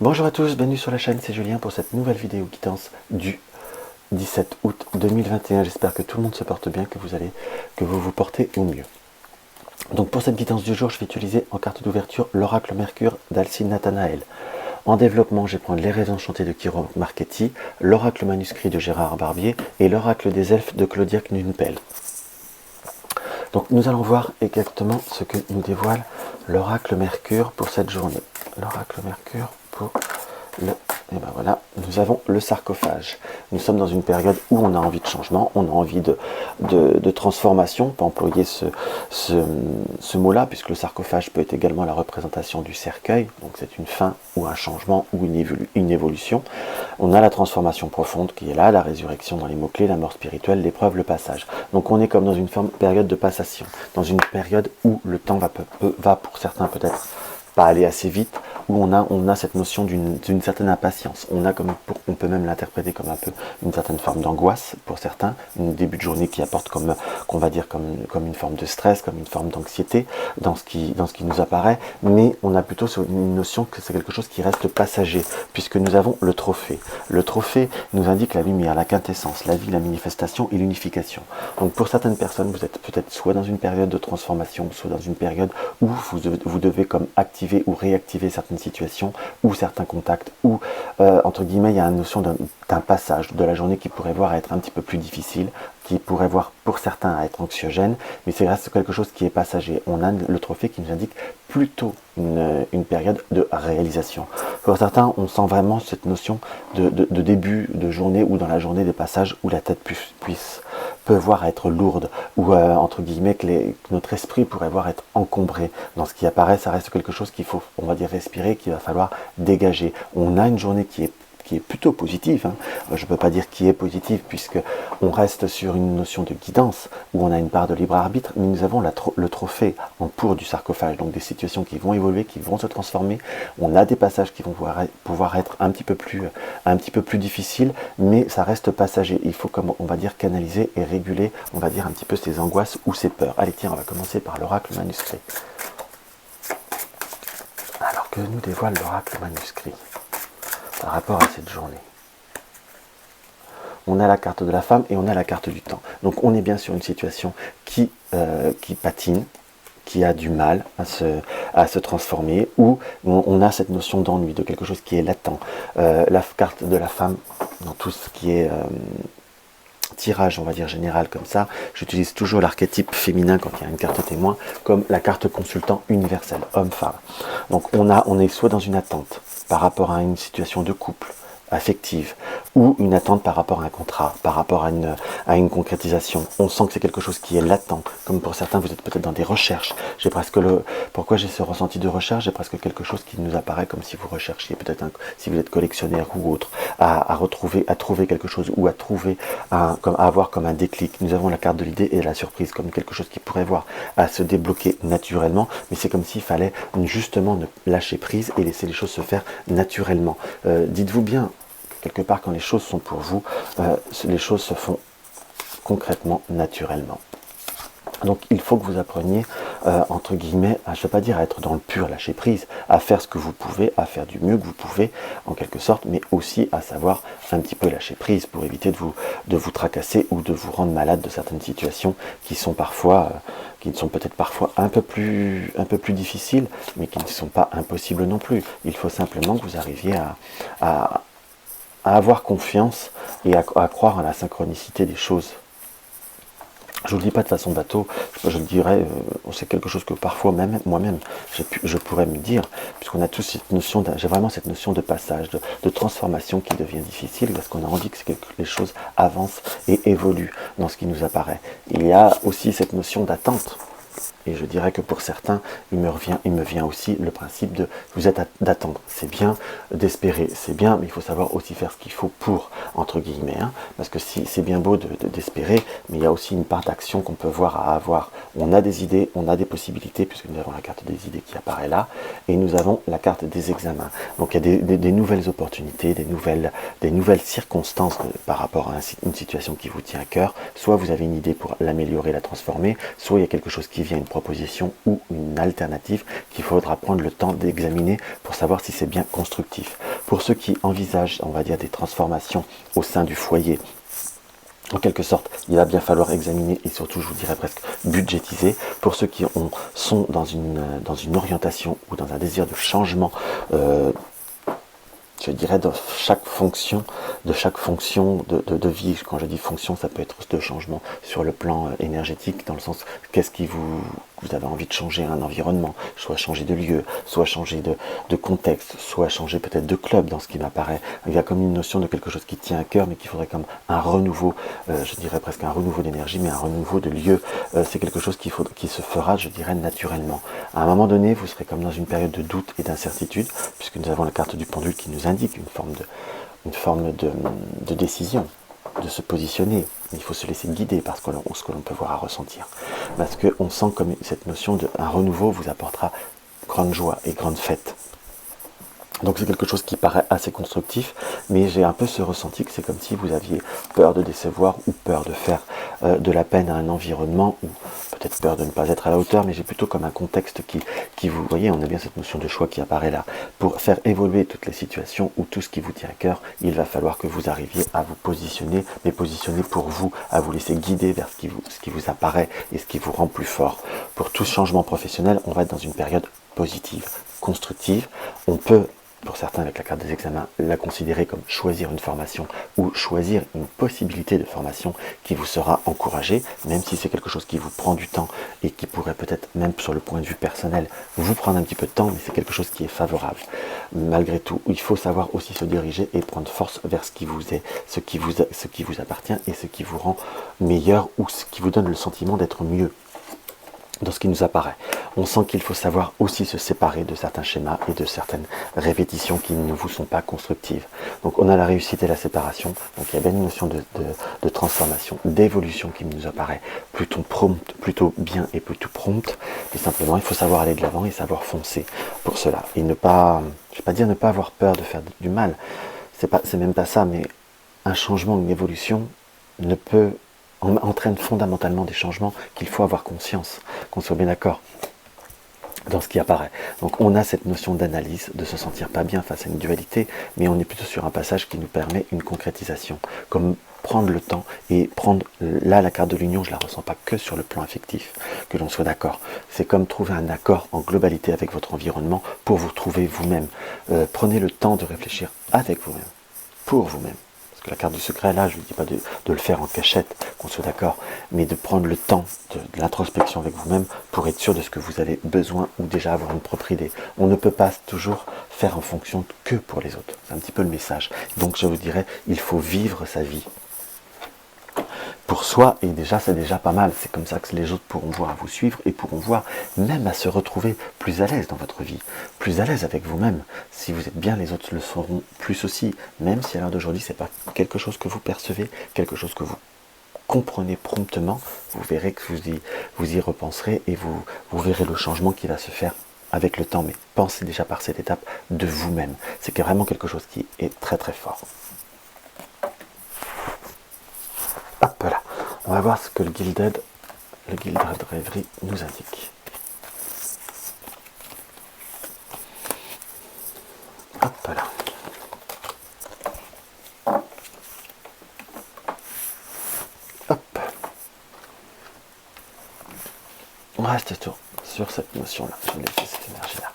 Bonjour à tous, bienvenue sur la chaîne, c'est Julien pour cette nouvelle vidéo guidance du 17 août 2021. J'espère que tout le monde se porte bien, que vous vous portez au mieux. Donc pour cette guidance du jour, je vais utiliser en carte d'ouverture l'oracle Mercure d'Alcide Nathanaël. En développement, je vais prendre les rêves enchantés de Kiro Marchetti, l'oracle manuscrit de Gérard Barbier et l'oracle des elfes de Claudia Knudpel. Donc nous allons voir exactement ce que nous dévoile l'oracle Mercure pour cette journée. L'oracle Mercure pour et ben voilà, nous avons le sarcophage. Nous sommes dans une période où on a envie de changement, on a envie de transformation. On peut employer ce mot-là, puisque le sarcophage peut être également la représentation du cercueil. Donc c'est une fin ou un changement ou une évolution. On a la transformation profonde qui est là, la résurrection dans les mots-clés, la mort spirituelle, l'épreuve, le passage. Donc on est comme dans une période de passation, dans une période où le temps va pour certains peut-être pas aller assez vite, où on a cette notion d'une certaine impatience. On peut même l'interpréter comme un peu une certaine forme d'angoisse pour certains, un début de journée qui apporte comme une forme de stress, comme une forme d'anxiété dans ce qui nous apparaît, mais on a plutôt une notion que c'est quelque chose qui reste passager, puisque nous avons le trophée. Le trophée nous indique la lumière, la quintessence, la vie, la manifestation et l'unification. Donc pour certaines personnes, vous êtes peut-être soit dans une période de transformation, soit dans une période où vous devez comme activer ou réactiver certaines situations ou certains contacts, ou entre guillemets il y a une notion d'un passage de la journée qui pourrait voir à être un petit peu plus difficile, qui pourrait voir pour certains à être anxiogène, mais c'est reste quelque chose qui est passager. On a le trophée qui nous indique plutôt une période de réalisation. Pour certains, on sent vraiment cette notion de début de journée ou dans la journée des passages où la tête peut voir à être lourde, ou entre guillemets que notre esprit pourrait voir être encombré. Dans ce qui apparaît, ça reste quelque chose qu'il faut, on va dire, respirer, qu'il va falloir dégager. On a une journée qui est plutôt positive, hein. Je ne peux pas dire qui est positive puisque on reste sur une notion de guidance où on a une part de libre arbitre, mais nous avons le trophée en pour du sarcophage, donc des situations qui vont évoluer, qui vont se transformer. On a des passages qui vont pouvoir être un petit peu plus difficiles, mais ça reste passager. Il faut, comme on va dire, canaliser et réguler, on va dire, un petit peu ces angoisses ou ces peurs. Allez, tiens, on va commencer par l'oracle manuscrit. Alors que nous dévoile l'oracle manuscrit par rapport à cette journée? On a la carte de la femme et on a la carte du temps. Donc on est bien sur une situation qui patine, qui a du mal à se transformer, où on a cette notion d'ennui, de quelque chose qui est latent. La carte de la femme, dans tout ce qui est tirage, on va dire général comme ça, j'utilise toujours l'archétype féminin quand il y a une carte témoin, comme la carte consultant universel, homme-femme. Donc on est soit dans une attente par rapport à une situation de couple, affective, ou une attente par rapport à un contrat, par rapport à une concrétisation. On sent que c'est quelque chose qui est latent, comme pour certains vous êtes peut-être dans des recherches. Pourquoi j'ai ce ressenti de recherche? J'ai presque quelque chose qui nous apparaît comme si vous recherchiez peut-être, si vous êtes collectionneur ou autre, à trouver quelque chose, ou à avoir comme un déclic. Nous avons la carte de l'idée et de la surprise, comme quelque chose qui pourrait voir à se débloquer naturellement, mais c'est comme s'il fallait justement ne lâcher prise et laisser les choses se faire naturellement. Dites-vous bien, quelque part, quand les choses sont pour vous, les choses se font concrètement, naturellement. Donc il faut que vous appreniez, entre guillemets, je ne veux pas dire à être dans le pur lâcher prise, à faire ce que vous pouvez, à faire du mieux que vous pouvez, en quelque sorte, mais aussi à savoir un petit peu lâcher prise pour éviter de vous tracasser ou de vous rendre malade de certaines situations qui sont peut-être parfois un peu plus difficiles, mais qui ne sont pas impossibles non plus. Il faut simplement que vous arriviez à avoir confiance et à croire à la synchronicité des choses. Je ne le dis pas de façon bateau, je le dirais, c'est quelque chose que parfois même moi-même je pourrais me dire, puisqu'on a tous cette notion, j'ai vraiment cette notion de passage, de transformation qui devient difficile, parce qu'on a envie que les choses avancent et évoluent dans ce qui nous apparaît. Il y a aussi cette notion d'attente. Et je dirais que pour certains, il me vient aussi le principe de vous êtes d'attendre. C'est bien d'espérer, c'est bien, mais il faut savoir aussi faire ce qu'il faut pour, entre guillemets. Hein, parce que si c'est bien beau d'espérer, mais il y a aussi une part d'action qu'on peut voir à avoir. On a des idées, on a des possibilités, puisque nous avons la carte des idées qui apparaît là, et nous avons la carte des examens. Donc il y a des nouvelles opportunités, des nouvelles circonstances par rapport à une situation qui vous tient à cœur. Soit vous avez une idée pour l'améliorer, la transformer, soit il y a quelque chose qui vient, une proposition ou une alternative qu'il faudra prendre le temps d'examiner pour savoir si c'est bien constructif. Pour ceux qui envisagent, on va dire, des transformations au sein du foyer, en quelque sorte, il va bien falloir examiner et surtout, je vous dirais presque, budgétiser. Pour ceux qui sont dans une orientation ou dans un désir de changement, je dirais de chaque fonction de vie. Quand je dis fonction, ça peut être de changement sur le plan énergétique, dans le sens, qu'est-ce qui vous avez envie de changer un environnement, soit changer de lieu, soit changer de contexte, soit changer peut-être de club, dans ce qui m'apparaît. Il y a comme une notion de quelque chose qui tient à cœur, mais qu'il faudrait comme un renouveau, je dirais presque un renouveau d'énergie, mais un renouveau de lieu. C'est quelque chose qui se fera, je dirais, naturellement. À un moment donné, vous serez comme dans une période de doute et d'incertitude, puisque nous avons la carte du pendule qui nous indique une forme de décision, de se positionner. Il faut se laisser guider par ce que l'on peut voir à ressentir. Parce qu'on sent comme cette notion d'un renouveau vous apportera grande joie et grande fête. Donc c'est quelque chose qui paraît assez constructif, mais j'ai un peu ce ressenti que c'est comme si vous aviez peur de décevoir ou peur de faire de la peine à un environnement, ou peut-être peur de ne pas être à la hauteur, mais j'ai plutôt comme un contexte qui vous voyez, on a bien cette notion de choix qui apparaît là. Pour faire évoluer toutes les situations ou tout ce qui vous tient à cœur, il va falloir que vous arriviez à vous positionner, mais positionner pour vous, à vous laisser guider vers ce qui vous apparaît et ce qui vous rend plus fort. Pour tout changement professionnel, on va être dans une période positive, constructive. On peut, pour certains avec la carte des examens, la considérer comme choisir une formation ou choisir une possibilité de formation qui vous sera encouragée, même si c'est quelque chose qui vous prend du temps et qui pourrait peut-être, même sur le point de vue personnel, vous prendre un petit peu de temps, mais c'est quelque chose qui est favorable. Malgré tout, il faut savoir aussi se diriger et prendre force vers ce qui vous est, ce qui vous appartient et ce qui vous rend meilleur ou ce qui vous donne le sentiment d'être mieux dans ce qui nous apparaît. On sent qu'il faut savoir aussi se séparer de certains schémas et de certaines répétitions qui ne vous sont pas constructives. Donc on a la réussite et la séparation, donc il y a bien une notion de transformation, d'évolution qui nous apparaît plutôt bien et plutôt prompte, mais simplement il faut savoir aller de l'avant et savoir foncer pour cela. Et ne pas, je ne vais pas dire ne pas avoir peur de faire du mal, c'est même pas ça, mais un changement, une évolution entraîne fondamentalement des changements qu'il faut avoir conscience, qu'on soit bien d'accord dans ce qui apparaît. Donc on a cette notion d'analyse, de se sentir pas bien face à une dualité, mais on est plutôt sur un passage qui nous permet une concrétisation, comme prendre le temps et prendre, là la carte de l'union, je la ressens pas que sur le plan affectif, que l'on soit d'accord. C'est comme trouver un accord en globalité avec votre environnement pour vous trouver vous-même. Prenez le temps de réfléchir avec vous-même, pour vous-même. Que la carte du secret, là, je ne vous dis pas de le faire en cachette, qu'on soit d'accord, mais de prendre le temps de l'introspection avec vous-même pour être sûr de ce que vous avez besoin ou déjà avoir une propre idée. On ne peut pas toujours faire en fonction que pour les autres. C'est un petit peu le message. Donc je vous dirais, il faut vivre sa vie pour soi, et déjà c'est déjà pas mal. C'est comme ça que les autres pourront voir à vous suivre et pourront voir même à se retrouver plus à l'aise dans votre vie, plus à l'aise avec vous-même. Si vous êtes bien, les autres le seront plus aussi, même si à l'heure d'aujourd'hui c'est pas quelque chose que vous percevez, quelque chose que vous comprenez promptement. Vous verrez que vous y repenserez et vous verrez le changement qui va se faire avec le temps, mais pensez déjà par cette étape de vous-même. C'est vraiment quelque chose qui est très très fort. Hop là, on va voir ce que le Gilded Rêverie nous indique. Hop là. Hop. On reste sur cette notion-là. Je vais laisser cette énergie-là.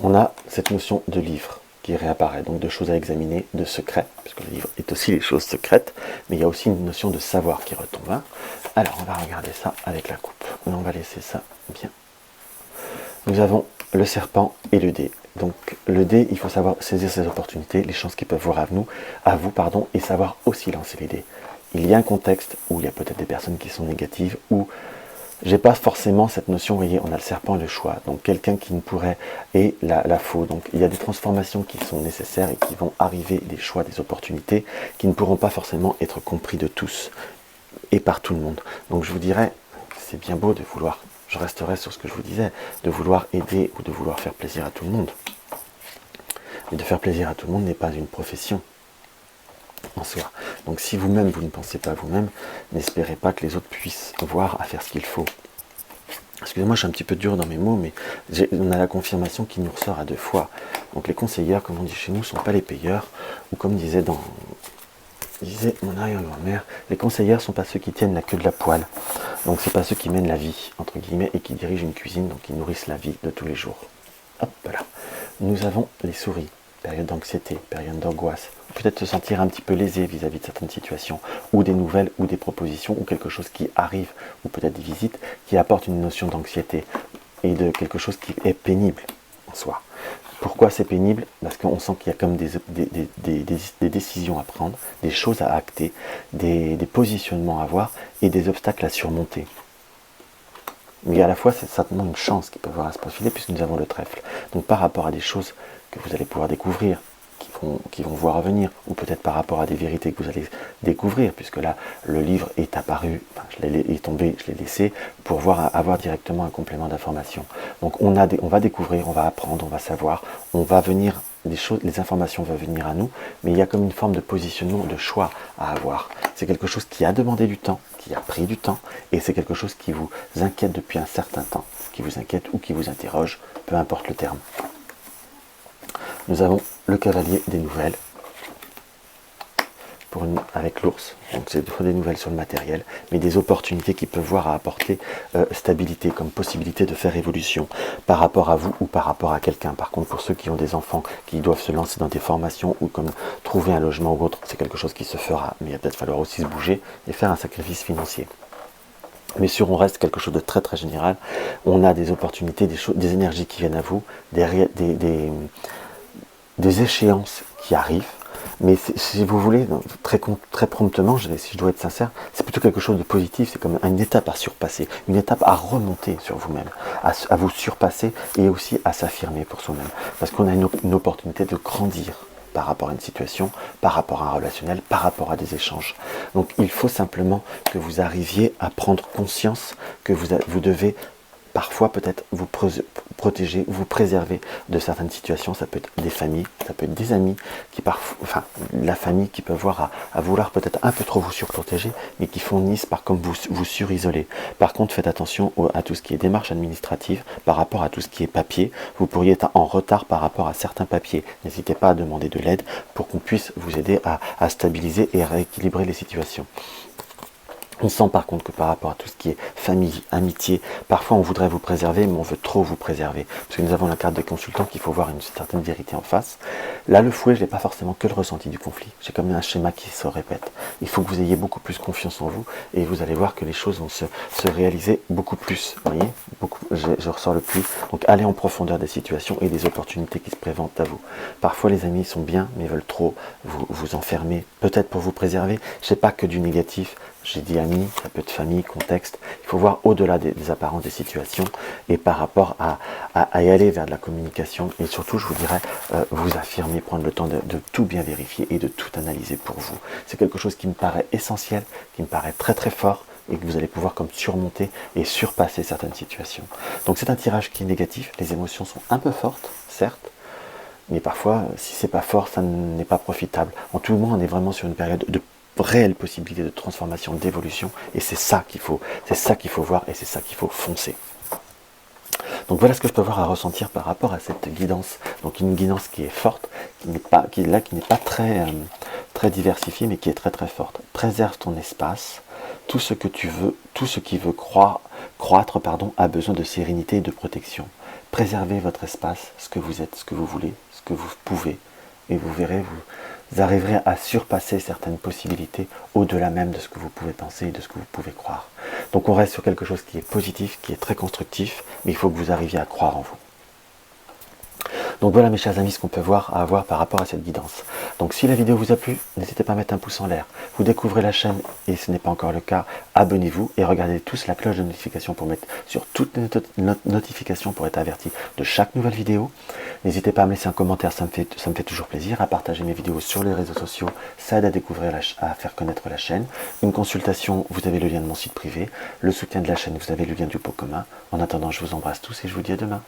On a cette notion de livre qui réapparaît, donc de choses à examiner, de secrets, puisque le livre est aussi les choses secrètes, mais il y a aussi une notion de savoir qui retombe. Hein. Alors, on va regarder ça avec la coupe. On va laisser ça bien. Nous avons le serpent et le dé. Donc, le dé, il faut savoir saisir ses opportunités, les chances qui peuvent voir à vous, et savoir aussi lancer les dés. Il y a un contexte où il y a peut-être des personnes qui sont négatives, où j'ai pas forcément cette notion, vous voyez, on a le serpent et le choix, donc quelqu'un qui ne pourrait, et la faux, donc il y a des transformations qui sont nécessaires et qui vont arriver, des choix, des opportunités, qui ne pourront pas forcément être compris de tous, et par tout le monde. Donc je vous dirais, c'est bien beau de vouloir, je resterai sur ce que je vous disais, de vouloir aider ou de vouloir faire plaisir à tout le monde. Mais de faire plaisir à tout le monde n'est pas une profession. en soi. Donc si vous-même, vous ne pensez pas vous-même, n'espérez pas que les autres puissent voir à faire ce qu'il faut. Excusez-moi, je suis un petit peu dur dans mes mots, mais on a la confirmation qui nous ressort à 2 fois. Donc les conseillères, comme on dit chez nous, ne sont pas les payeurs, ou comme disait mon arrière-grand-mère, les conseillères ne sont pas ceux qui tiennent la queue de la poêle. Donc c'est pas ceux qui mènent la vie, entre guillemets, et qui dirigent une cuisine, donc qui nourrissent la vie de tous les jours. Hop là. Nous avons les souris, période d'anxiété, période d'angoisse, peut-être se sentir un petit peu lésé vis-à-vis de certaines situations, ou des nouvelles, ou des propositions, ou quelque chose qui arrive, ou peut-être des visites, qui apportent une notion d'anxiété, et de quelque chose qui est pénible en soi. Pourquoi c'est pénible? Parce qu'on sent qu'il y a comme des décisions à prendre, des choses à acter, des positionnements à voir, et des obstacles à surmonter. Mais à la fois, c'est certainement une chance qui peut avoir à se profiler puisque nous avons le trèfle. Donc par rapport à des choses que vous allez pouvoir découvrir, qui vont voir à venir, ou peut-être par rapport à des vérités que vous allez découvrir, puisque là, le livre est apparu, enfin, est tombé, je l'ai laissé, pour avoir directement un complément d'information. Donc on va découvrir, on va apprendre, on va savoir, on va venir, les informations vont venir à nous, mais il y a comme une forme de positionnement, de choix à avoir. C'est quelque chose qui a demandé du temps, qui a pris du temps, et c'est quelque chose qui vous inquiète depuis un certain temps, qui vous inquiète ou qui vous interroge, peu importe le terme. Nous avons le cavalier des nouvelles, avec l'ours, donc c'est des nouvelles sur le matériel, mais des opportunités qui peuvent voir à apporter stabilité, comme possibilité de faire évolution par rapport à vous ou par rapport à quelqu'un. Par contre, pour ceux qui ont des enfants qui doivent se lancer dans des formations ou comme trouver un logement ou autre, c'est quelque chose qui se fera, mais il va peut-être falloir aussi se bouger et faire un sacrifice financier. Mais on reste quelque chose de très très général. On a des opportunités, des énergies qui viennent à vous, des échéances qui arrivent, mais si vous voulez, très promptement, si je dois être sincère, c'est plutôt quelque chose de positif, c'est comme une étape à surpasser, une étape à remonter sur vous-même, à vous surpasser et aussi à s'affirmer pour soi-même, parce qu'on a une opportunité de grandir par rapport à une situation, par rapport à un relationnel, par rapport à des échanges. Donc il faut simplement que vous arriviez à prendre conscience que vous devez parfois peut-être vous protéger, vous préserver de certaines situations. Ça peut être des familles, ça peut être des amis, la famille qui peut voir à vouloir peut-être un peu trop vous surprotéger, mais qui finissent par comme vous surisoler. Par contre, faites attention à tout ce qui est démarche administrative, par rapport à tout ce qui est papier. Vous pourriez être en retard par rapport à certains papiers. N'hésitez pas à demander de l'aide pour qu'on puisse vous aider à stabiliser et à rééquilibrer les situations. On sent par contre que par rapport à tout ce qui est famille, amitié, parfois on voudrait vous préserver, mais on veut trop vous préserver. Parce que nous avons la carte de consultant qu'il faut voir une certaine vérité en face. Là, le fouet, je n'ai pas forcément que le ressenti du conflit. J'ai comme un schéma qui se répète. Il faut que vous ayez beaucoup plus confiance en vous et vous allez voir que les choses vont se réaliser beaucoup plus. Vous voyez, je ressors le plus. Donc allez en profondeur des situations et des opportunités qui se présentent à vous. Parfois les amis sont bien, mais veulent trop vous enfermer, peut-être pour vous préserver. Je sais pas que du négatif. J'ai dit amis, ça peut être famille, contexte. Il faut voir au-delà des apparences des situations et par rapport à y aller vers de la communication. Et surtout, je vous dirais, vous affirmer, prendre le temps de tout bien vérifier et de tout analyser pour vous. C'est quelque chose qui me paraît essentiel, qui me paraît très très fort et que vous allez pouvoir comme surmonter et surpasser certaines situations. Donc c'est un tirage qui est négatif. Les émotions sont un peu fortes, certes. Mais parfois, si c'est pas fort, ça n'est pas profitable. En tout moment, on est vraiment sur une période de réelle possibilité de transformation, d'évolution, et c'est ça qu'il faut voir et c'est ça qu'il faut foncer. Donc voilà ce que je peux voir à ressentir par rapport à cette guidance. Donc une guidance qui est forte, qui n'est pas très diversifiée, mais qui est très très forte. Préserve ton espace. Tout ce que tu veux, tout ce qui veut croître, a besoin de sérénité et de protection. Préservez votre espace, ce que vous êtes, ce que vous voulez, ce que vous pouvez, et vous verrez, vous arriverez à surpasser certaines possibilités au-delà même de ce que vous pouvez penser et de ce que vous pouvez croire. Donc on reste sur quelque chose qui est positif, qui est très constructif, mais il faut que vous arriviez à croire en vous. Donc voilà mes chers amis ce qu'on peut avoir par rapport à cette guidance. Donc si la vidéo vous a plu, n'hésitez pas à mettre un pouce en l'air. Vous découvrez la chaîne et ce n'est pas encore le cas, abonnez-vous et regardez tous la cloche de notification pour mettre sur toutes les notifications pour être averti de chaque nouvelle vidéo. N'hésitez pas à me laisser un commentaire, ça me fait toujours plaisir, à partager mes vidéos sur les réseaux sociaux, ça aide à découvrir, à faire connaître la chaîne. Une consultation, vous avez le lien de mon site privé. Le soutien de la chaîne, vous avez le lien du pot commun. En attendant, je vous embrasse tous et je vous dis à demain.